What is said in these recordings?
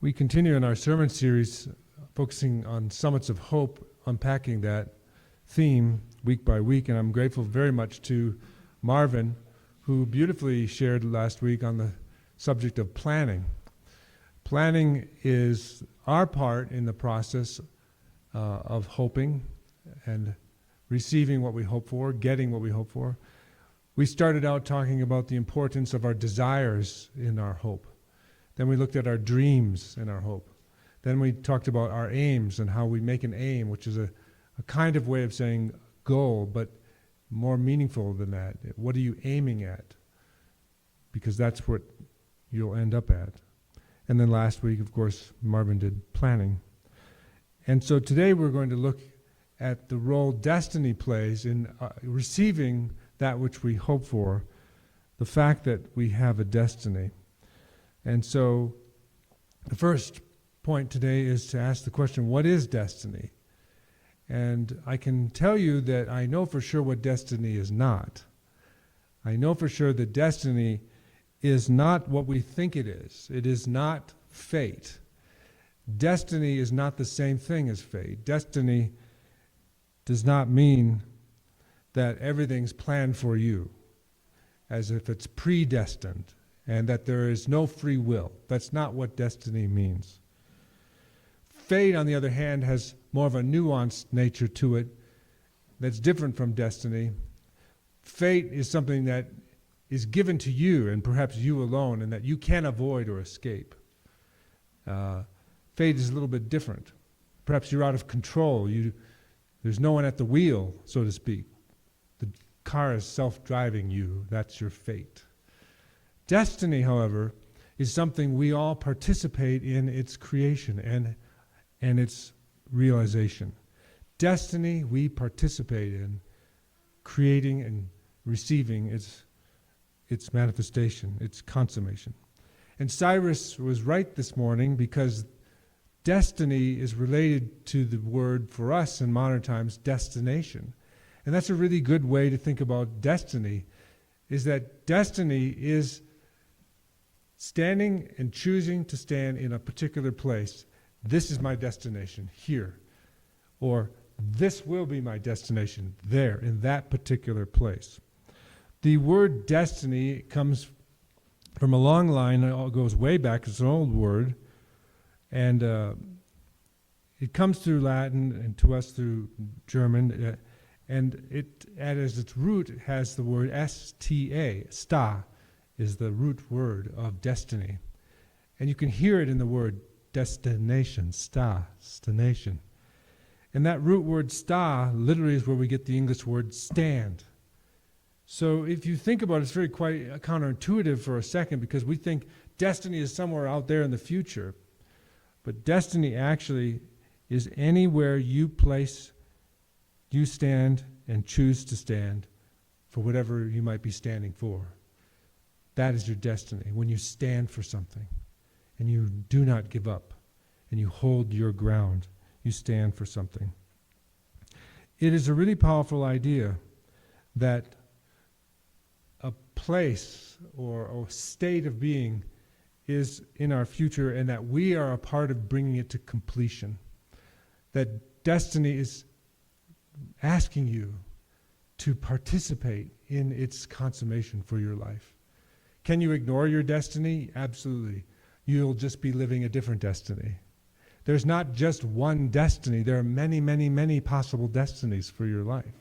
We continue in our sermon series focusing on Summits of Hope, unpacking that theme week by week, and I'm grateful very much to Marvin, who beautifully shared last week on the subject of planning. Planning is our part in the process of hoping and receiving what we hope for, getting what we hope for. We started out talking about the importance of our desires in our hope. Then we looked at our dreams and our hope. Then we talked about our aims and how we make an aim, which is a kind of way of saying goal, but more meaningful than that. What are you aiming at? Because that's what you'll end up at. And then last week, of course, Marvin did planning. And so today we're going to look at the role destiny plays in receiving that which we hope for, the fact that we have a destiny. And so the first point today is to ask the question, what is destiny? And I can tell you that I know for sure what destiny is not. I know for sure that destiny is not what we think it is. It is not fate. Destiny is not the same thing as fate. Destiny does not mean that everything's planned for you, as if it's predestined, and that there is no free will. That's not what destiny means. Fate, on the other hand, has more of a nuanced nature to it that's different from destiny. Fate is something that is given to you, and perhaps you alone, and that you can't avoid or escape. Fate is a little bit different. Perhaps you're out of control. There's no one at the wheel, so to speak. The car is self-driving you. That's your fate. Destiny, however, is something we all participate in its creation and its realization. Destiny we participate in creating and receiving its manifestation, its consummation. And Cyrus was right this morning because destiny is related to the word for us in modern times, destination. And that's a really good way to think about destiny, is that destiny is standing and choosing to stand in a particular place. This is my destination, here. Or this will be my destination, there, in that particular place. The word destiny comes from a long line. It goes way back. It's an old word. And it comes through Latin and to us through German. And it, as its root, has the word sta, sta, is the root word of destiny. And you can hear it in the word destination, destination. And that root word sta literally is where we get the English word stand. So if you think about it, it's very quite counterintuitive for a second because we think destiny is somewhere out there in the future. But destiny actually is anywhere you stand and choose to stand for whatever you might be standing for. That is your destiny, when you stand for something and you do not give up and you hold your ground, you stand for something. It is a really powerful idea that a place or a state of being is in our future and that we are a part of bringing it to completion. That destiny is asking you to participate in its consummation for your life. Can you ignore your destiny? Absolutely. You'll just be living a different destiny. There's not just one destiny. There are many, many, many possible destinies for your life.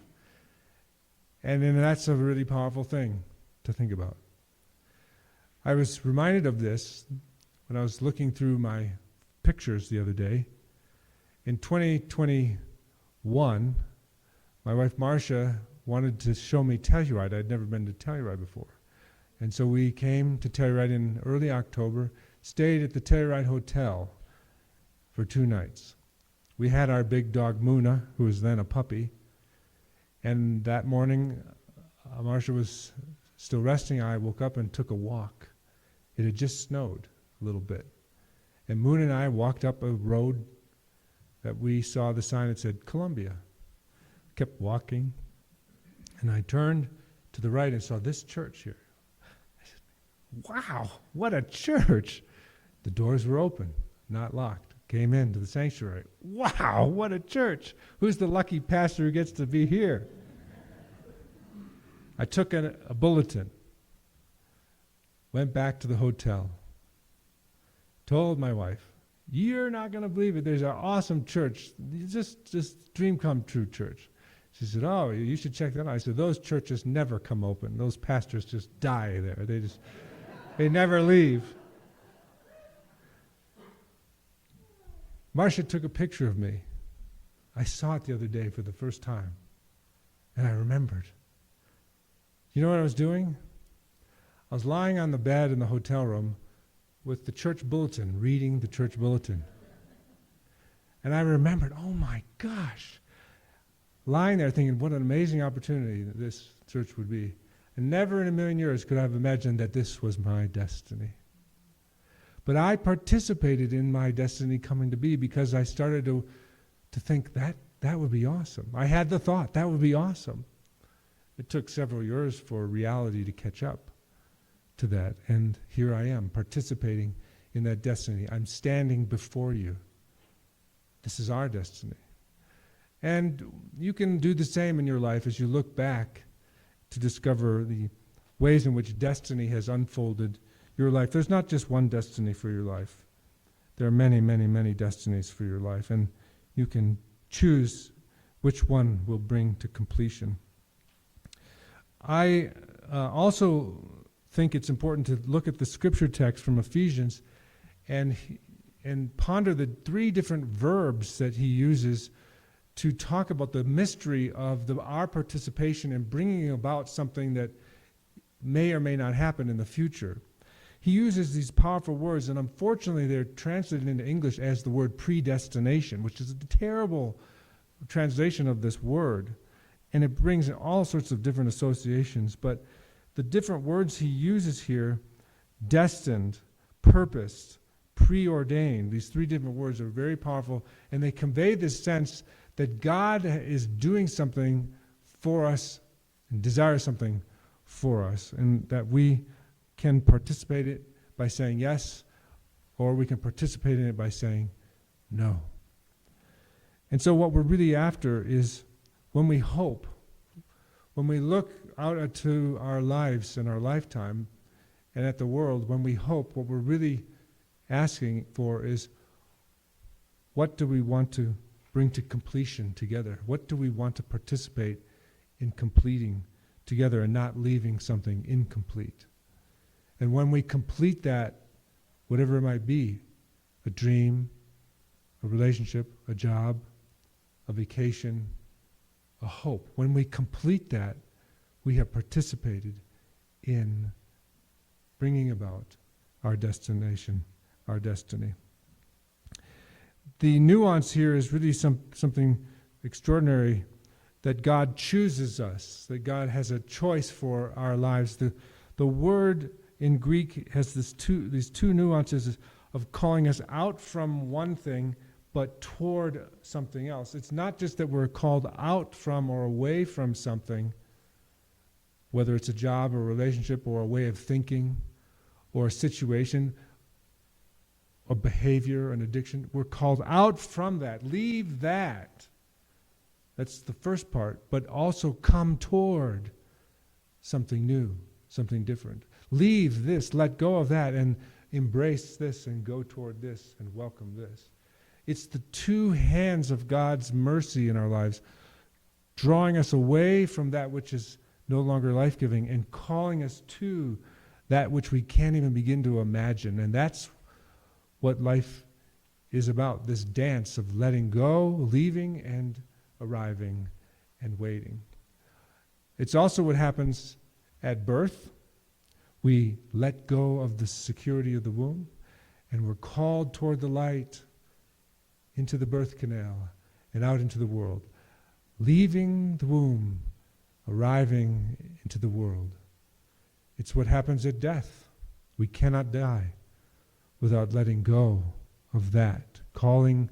And that's a really powerful thing to think about. I was reminded of this when I was looking through my pictures the other day. In 2021, my wife Marcia wanted to show me Telluride. I'd never been to Telluride before. And so we came to Telluride in early October, stayed at the Telluride Hotel for 2 nights. We had our big dog Muna, who was then a puppy, and that morning Marcia was still resting. I woke up and took a walk. It had just snowed a little bit. And Muna and I walked up a road that we saw the sign that said Columbia. Kept walking, and I turned to the right and saw this church here. Wow, what a church. The doors were open. not locked. Came into the sanctuary. Wow, what a church. Who's the lucky pastor who gets to be here? I took a bulletin, went back to the hotel, told my wife, you're not going to believe it. There's an awesome church. Just dream come true church. She said, oh, you should check that out. I said, those churches never come open. Those pastors just die there. They never leave. Marcia took a picture of me. I saw it the other day for the first time, and I remembered. You know what I was doing? I was lying on the bed in the hotel room with the church bulletin, reading the church bulletin. And I remembered, oh my gosh, lying there thinking what an amazing opportunity that this church would be. And never in a million years could I have imagined that this was my destiny. But I participated in my destiny coming to be because I started to think that would be awesome. I had the thought, that would be awesome. It took several years for reality to catch up to that. And here I am, participating in that destiny. I'm standing before you. This is our destiny. And you can do the same in your life as you look back to discover the ways in which destiny has unfolded your life. There's not just one destiny for your life. There are many, many, many destinies for your life, and you can choose which one will bring to completion. I also think it's important to look at the scripture text from Ephesians and ponder the three different verbs that he uses to talk about the mystery of our participation in bringing about something that may or may not happen in the future. He uses these powerful words, and unfortunately they're translated into English as the word predestination, which is a terrible translation of this word, and it brings in all sorts of different associations. But the different words he uses here, destined, purposed, preordained, these three different words are very powerful, and they convey this sense that God is doing something for us and desires something for us, and that we can participate in it by saying yes, or we can participate in it by saying no. And so what we're really after is when we hope, when we look out into our lives and our lifetime and at the world, when we hope, what we're really asking for is what do we want to bring to completion together? What do we want to participate in completing together and not leaving something incomplete? And when we complete that, whatever it might be, a dream, a relationship, a job, a vacation, a hope, when we complete that, we have participated in bringing about our destination, our destiny. The nuance here is really something extraordinary, that God chooses us, that God has a choice for our lives. The word in Greek has these two nuances of calling us out from one thing but toward something else. It's not just that we're called out from or away from something, whether it's a job or a relationship or a way of thinking or a situation, a behavior, an addiction. We're called out from that. Leave that. That's the first part, but also come toward something new, something different. Leave this, let go of that, and embrace this and go toward this and welcome this. It's the two hands of God's mercy in our lives, drawing us away from that which is no longer life-giving and calling us to that which we can't even begin to imagine. And that's what life is about, this dance of letting go, leaving, and arriving and waiting. It's also what happens at birth. We let go of the security of the womb, and we're called toward the light, into the birth canal, and out into the world. Leaving the womb, arriving into the world. It's what happens at death. We cannot die without letting go of that, calling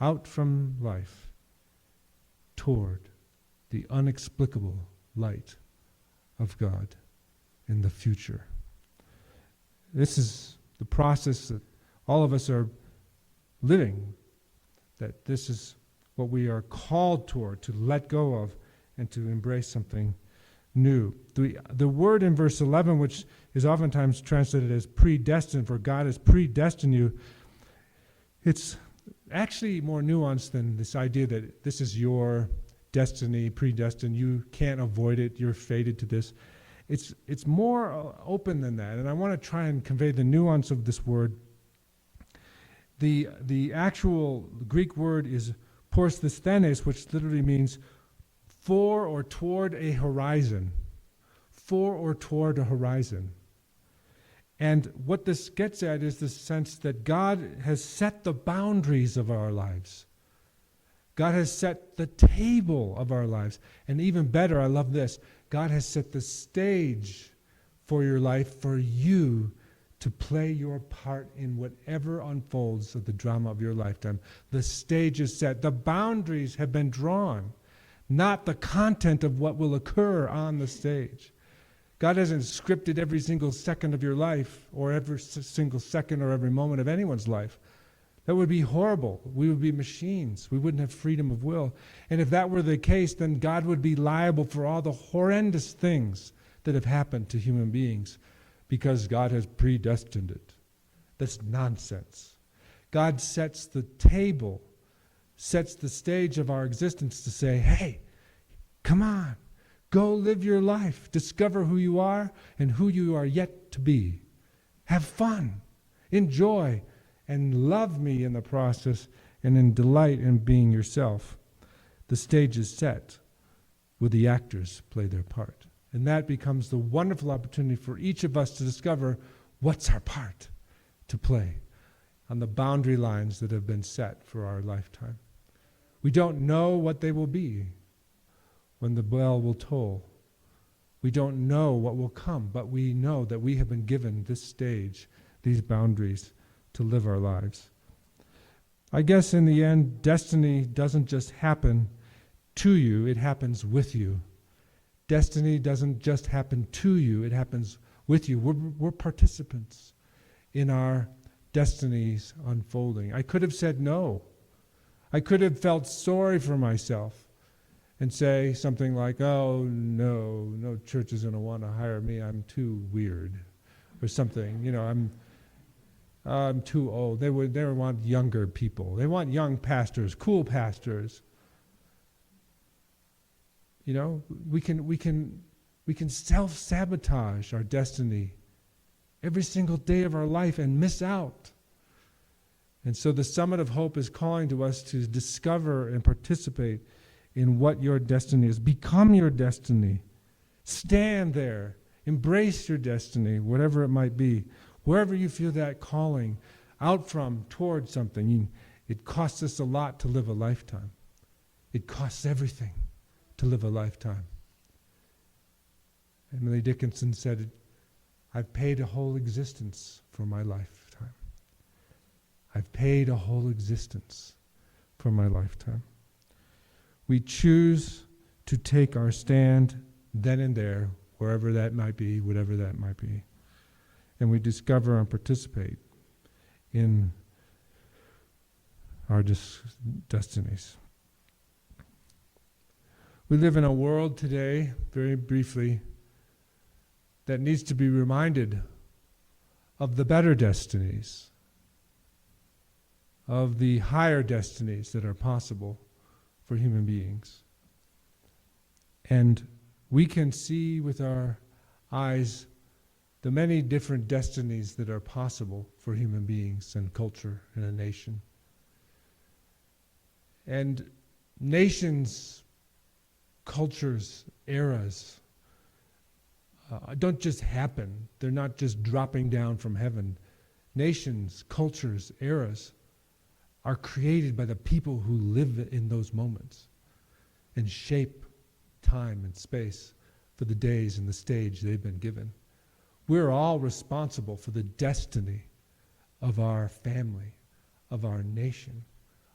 out from life toward the inexplicable light of God in the future. This is the process that all of us are living, that this is what we are called toward, to let go of and to embrace something new. The word in verse 11, which is oftentimes translated as predestined, for God has predestined you, it's actually more nuanced than this idea that this is your destiny, predestined, you can't avoid it, you're fated to this. It's more open than that, and I want to try and convey the nuance of this word. The actual Greek word is porsthisthenes, which literally means for or toward a horizon. For or toward a horizon. And what this gets at is the sense that God has set the boundaries of our lives. God has set the table of our lives. And even better, I love this, God has set the stage for your life for you to play your part in whatever unfolds of the drama of your lifetime. The stage is set. The boundaries have been drawn, not the content of what will occur on the stage. God hasn't scripted every single second of your life, or every single second or every moment of anyone's life. That would be horrible. We would be machines. We wouldn't have freedom of will. And if that were the case, then God would be liable for all the horrendous things that have happened to human beings because God has predestined it. That's nonsense. God sets the table, sets the stage of our existence to say, hey, come on. Go live your life. Discover who you are and who you are yet to be. Have fun. Enjoy. And love me in the process and in delight in being yourself. The stage is set where the actors play their part. And that becomes the wonderful opportunity for each of us to discover what's our part to play on the boundary lines that have been set for our lifetime. We don't know what they will be when the bell will toll. We don't know what will come, but we know that we have been given this stage, these boundaries, to live our lives. I guess in the end, destiny doesn't just happen to you, it happens with you. Destiny doesn't just happen to you, it happens with you. We're participants in our destinies unfolding. I could have said no. I could have felt sorry for myself and say something like, oh, no church is going to want to hire me. I'm too weird, or something. I'm too old. They want younger people. They want young pastors, cool pastors. We can self-sabotage our destiny every single day of our life and miss out. And so the Summit of Hope is calling to us to discover and participate in what your destiny is. Become your destiny. Stand there. Embrace your destiny, whatever it might be. Wherever you feel that calling out from, toward something. It costs us a lot to live a lifetime. It costs everything to live a lifetime. Emily Dickinson said, I've paid a whole existence for my lifetime. I've paid a whole existence for my lifetime. We choose to take our stand then and there, wherever that might be, whatever that might be. And we discover and participate in our destinies. We live in a world today, very briefly, that needs to be reminded of the better destinies, of the higher destinies that are possible for human beings. And we can see with our eyes the many different destinies that are possible for human beings and culture and a nation. And nations, cultures, eras don't just happen. They're not just dropping down from heaven. Nations, cultures, eras are created by the people who live in those moments and shape time and space for the days and the stage they've been given. We're all responsible for the destiny of our family, of our nation,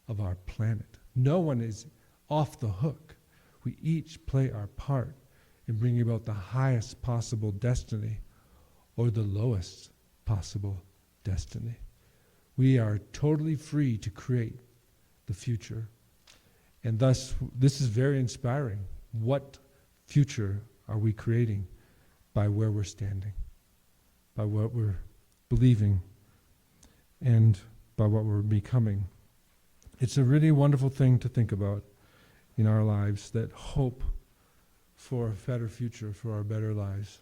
of our planet. No one is off the hook. We each play our part in bringing about the highest possible destiny or the lowest possible destiny. We are totally free to create the future. And thus, this is very inspiring. What future are we creating by where we're standing, by what we're believing, and by what we're becoming? It's a really wonderful thing to think about in our lives, that hope for a better future, for our better lives.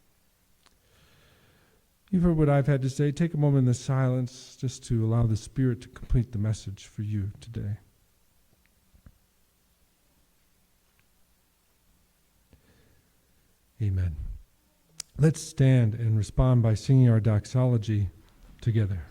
You've heard what I've had to say. Take a moment in the silence just to allow the Spirit to complete the message for you today. Amen. Let's stand and respond by singing our doxology together.